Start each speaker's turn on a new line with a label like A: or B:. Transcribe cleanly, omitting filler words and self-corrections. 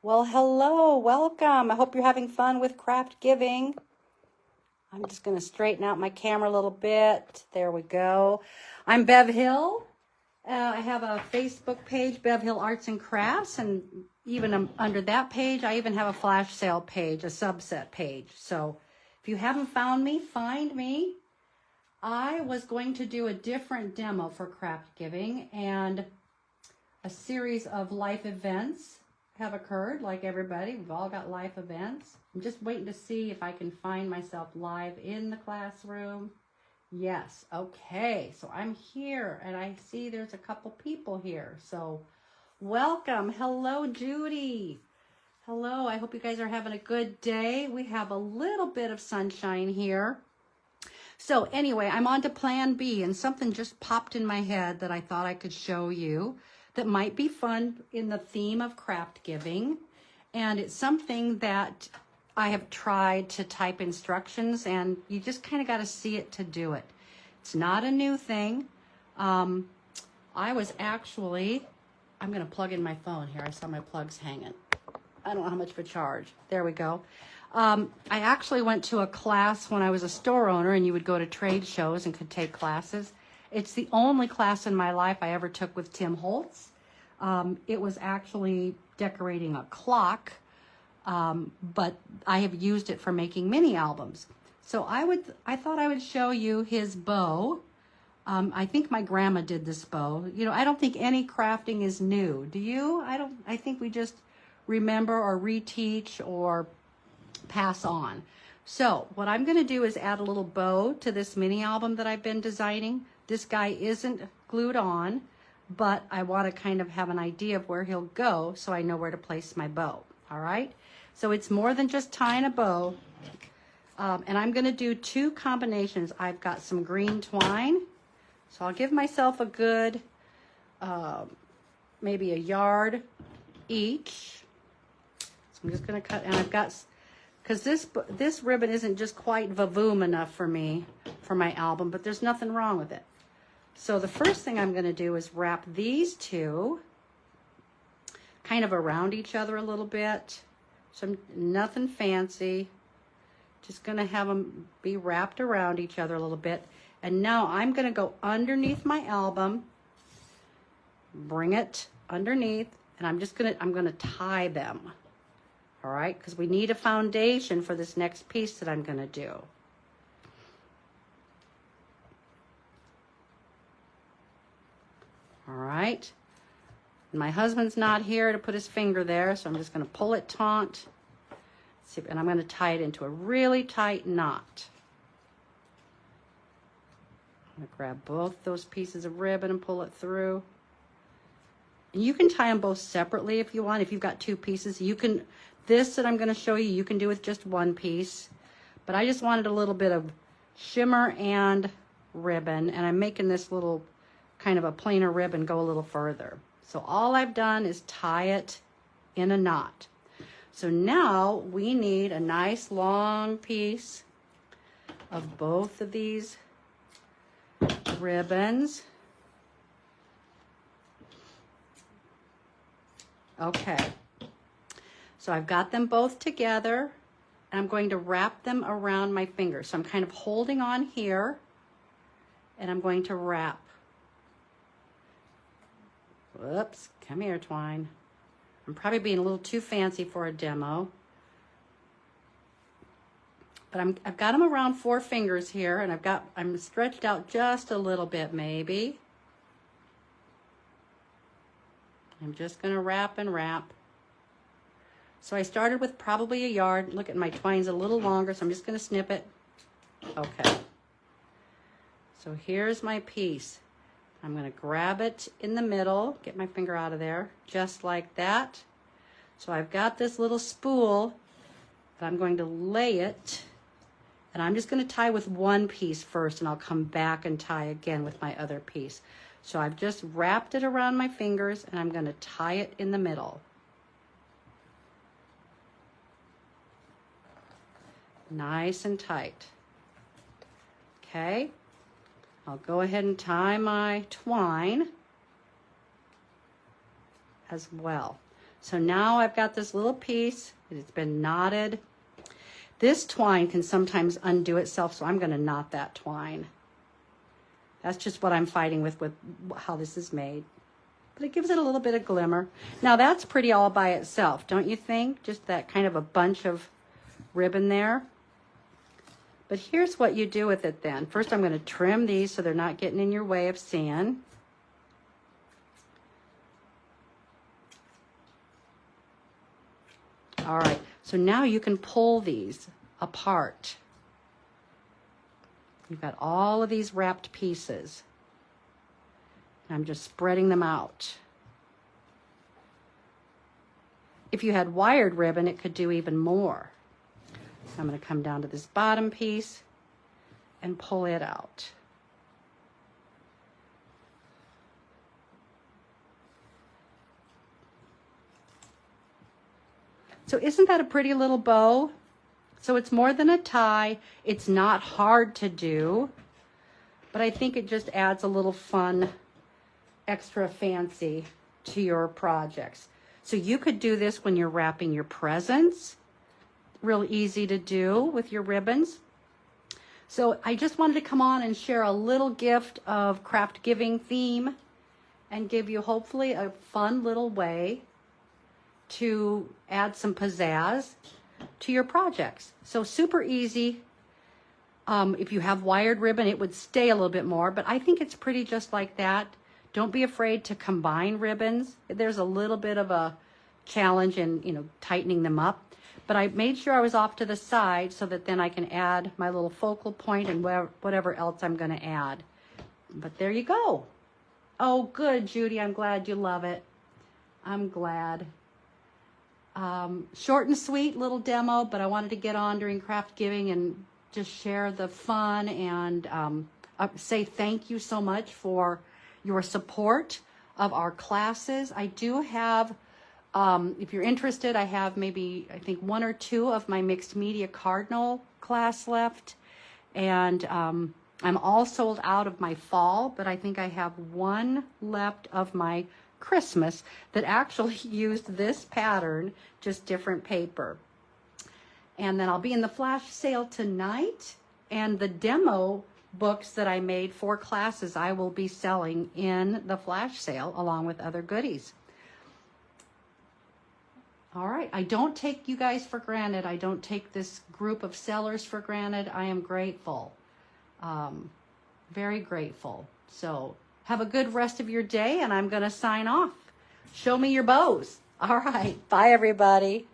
A: Well, hello, welcome. I hope you're having fun with craft giving. I'm just going to straighten out my camera a little bit. There we go. I'm Bev Hill. I have a Facebook page, Bev Hill Arts and Crafts, and even under that page, I even have a flash sale page, a subset page. So if you haven't found me, find me. I was going to do a different demo for craft giving, and a series of life events have occurred, like everybody. We've all got life events. I'm just waiting to see if I can find myself live in the classroom. Yes, okay, so I'm here and I see there's a couple people here. So welcome. Hello, Judy. Hello, I hope you guys are having a good day. We have a little bit of sunshine here. So anyway, I'm on to plan B, and something just popped in my head that I thought I could show you that might be fun in the theme of craft giving. And it's something that I have tried to type instructions, and you just kind of got to see it to do it. It's not a new thing. I was actually, I'm going to plug in my phone here. I saw my plugs hanging. I don't know how much for charge. There we go. I actually went to a class when I was a store owner, and you would go to trade shows and could take classes. It's the only class in my life I ever took with Tim Holtz. It was actually decorating a clock, but I have used it for making mini albums. So I thought I would show you his bow. I think my grandma did this bow. You know, I don't think any crafting is new. Do you? I think we just remember or reteach or pass on. So what I'm going to do is add a little bow to this mini album that I've been designing. This guy isn't glued on, but I want to kind of have an idea of where he'll go so I know where to place my bow. All right, so it's more than just tying a bow. And I'm going to do two combinations. I've got some green twine, so I'll give myself a good maybe a yard each. So I'm just going to cut, and I've got, because this ribbon isn't just quite vavoom enough for me for my album, but there's nothing wrong with it. So the first thing I'm going to do is wrap these two kind of around each other a little bit. So nothing fancy. Just going to have them be wrapped around each other a little bit. And now I'm going to go underneath my album, bring it underneath, and I'm going to tie them. All right, because we need a foundation for this next piece that I'm going to do. All right, and my husband's not here to put his finger there, so I'm just going to pull it taut. See, and I'm going to tie it into a really tight knot. I'm going to grab both those pieces of ribbon and pull it through. And you can tie them both separately if you want. If you've got two pieces, you can. This that I'm going to show you, you can do with just one piece. But I just wanted a little bit of shimmer and ribbon, and I'm making this little kind of a plainer ribbon go a little further. So all I've done is tie it in a knot. So now we need a nice long piece of both of these ribbons. Okay. So I've got them both together, and I'm going to wrap them around my finger. So I'm kind of holding on here, and I'm going to wrap. Whoops, come here, twine. I'm probably being a little too fancy for a demo. But I've got them around 4 fingers here, and I'm stretched out just a little bit maybe. I'm just going to wrap and wrap. So I started with probably a yard. Look at my twine's a little longer, so I'm just going to snip it. Okay. So here's my piece. I'm going to grab it in the middle, get my finger out of there, just like that. So I've got this little spool, but I'm going to lay it, and I'm just going to tie with one piece first, and I'll come back and tie again with my other piece. So I've just wrapped it around my fingers, and I'm going to tie it in the middle. Nice and tight. Okay, I'll go ahead and tie my twine as well. So now I've got this little piece. It's been knotted. This twine can sometimes undo itself, so I'm going to knot that twine. That's just what I'm fighting with how this is made. But it gives it a little bit of glimmer. Now that's pretty all by itself, don't you think? Just that kind of a bunch of ribbon there. But here's what you do with it then. First I'm going to trim these so they're not getting in your way of seeing. All right, so now you can pull these apart. You've got all of these wrapped pieces. I'm just spreading them out. If you had wired ribbon, it could do even more. I'm going to come down to this bottom piece and pull it out. So isn't that a pretty little bow? So it's more than a tie. It's not hard to do, but I think it just adds a little fun, extra fancy to your projects. So you could do this when you're wrapping your presents. Real easy to do with your ribbons. So I just wanted to come on and share a little gift of craft giving theme and give you hopefully a fun little way to add some pizzazz to your projects. So super easy. If you have wired ribbon, it would stay a little bit more, but I think it's pretty just like that. Don't be afraid to combine ribbons. There's a little bit of a challenge in, tightening them up, but I made sure I was off to the side so that then I can add my little focal point and whatever else I'm going to add. But there you go. Oh, good, Judy. I'm glad you love it. I'm glad. Short and sweet little demo, but I wanted to get on during craft giving and just share the fun and say thank you so much for your support of our classes. I do have, if you're interested, I have maybe, I think 1 or 2 of my mixed media cardinal class left. And I'm all sold out of my fall, but I think I have 1 left of my Christmas that actually used this pattern, just different paper. And then I'll be in the flash sale tonight, and the demo books that I made for classes I will be selling in the flash sale along with other goodies. All right, I don't take you guys for granted. I don't take this group of sellers for granted. I am grateful, very grateful. So have a good rest of your day, and I'm going to sign off. Show me your bows. All right. Bye, everybody.